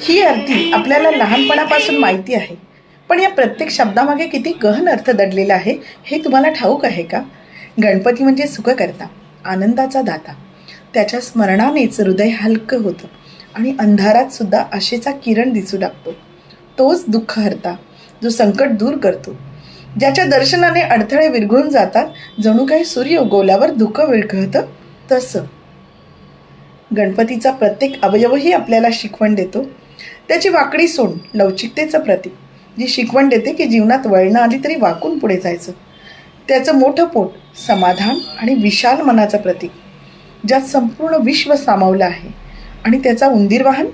ही आरती आपल्याला लहानपणापासून माहिती आहे, पण या प्रत्येक शब्दामागे किती गहन अर्थ दडलेला आहे हे तुम्हाला ठाऊक आहे का? गणपती म्हणजे सुखकर्ता, आनंदाचा दाता. त्याच्या स्मरणानेच हृदय हलकं होतं आणि अंधारात सुद्धा आशेचा किरण दिसू लागतो. तोच दुःख हरता, जो संकट दूर करतो, ज्याच्या दर्शनाने अडथळे विरघळून जातात, जणू काही सूर्य उगवल्यावर धुकं विरघळतं तसं. गणपतीचा प्रत्येक अवयवही आपल्याला शिकवण देतो. त्याची वाकडी सोंड लवचिकतेचं प्रतीक, जी शिकवण देते की जीवनात वळणं आली तरी वाकून पुढे जायचं. त्याचं मोठं पोट समाधान आणि विशाल मनाचं प्रतीक, ज्यात संपूर्ण विश्व सामावलं आहे. आणि त्याचा उंदीर वाहन,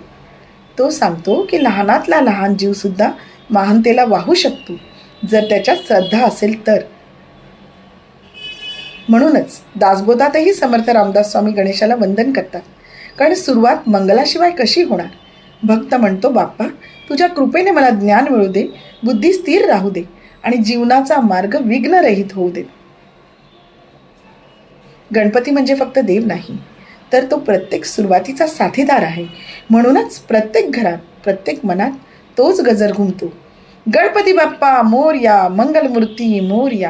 तो सांगतो की लहानातला लहान जीवसुद्धा महानतेला वाहू शकतो, जर त्याच्यात श्रद्धा असेल तर. म्हणूनच दासबोधातही समर्थ रामदास स्वामी गणेशाला वंदन करतात, कारण सुरुवात मंगलाशिवाय कशी होणार. भक्त म्हणतो, बाप्पा तुझ्या कृपेने मला ज्ञान मिळू दे, बुद्धी स्थिर राहू दे आणि जीवनाचा मार्ग विघ्नरहित होऊ दे. गणपती म्हणजे फक्त देव नाही, तर तो प्रत्येक सुरुवातीचा साथीदार आहे. म्हणूनच प्रत्येक घरात, प्रत्येक मनात तोच गजर घुमतो, गणपती बाप्पा मोरया, मंगलमूर्ती मोरया.